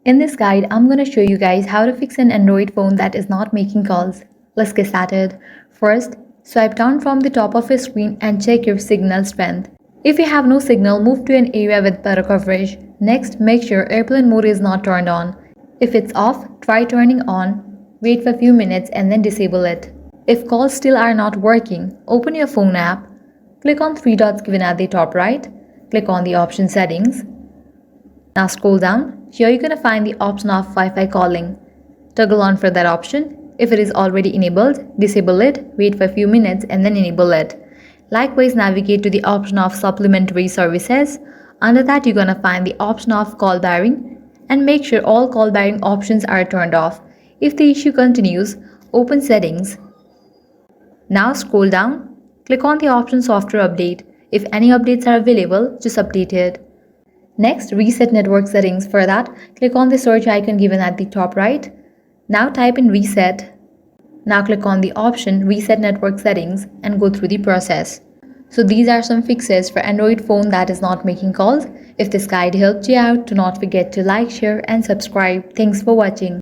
In this guide, I'm going to show you guys how to fix an Android phone that is not making calls. Let's get started. First, swipe down from the top of your screen and check your signal strength. If you have no signal, move to an area with better coverage. Next, make sure airplane mode is not turned on. If it's off, try turning on. Wait for a few minutes and then disable it. If calls still are not working, open your phone app. Click on three dots given at the top right. Click on the option settings. Now scroll down. Here you're going to find the option of Wi-Fi calling. Toggle on for that option. If it is already enabled, disable it, wait for a few minutes and then enable it. Likewise, navigate to the option of supplementary services. Under that, you're going to find the option of call bearing and make sure all call bearing options are turned off. If the issue continues, open settings. Now scroll down. Click on the option software update. If any updates are available, just update it. Next, reset network settings. For that, click on the search icon given at the top right. Now type in reset. Now click on the option reset network settings and go through the process. So these are some fixes for Android phone that is not making calls. If this guide helped you out, do not forget to like, share and subscribe. Thanks for watching.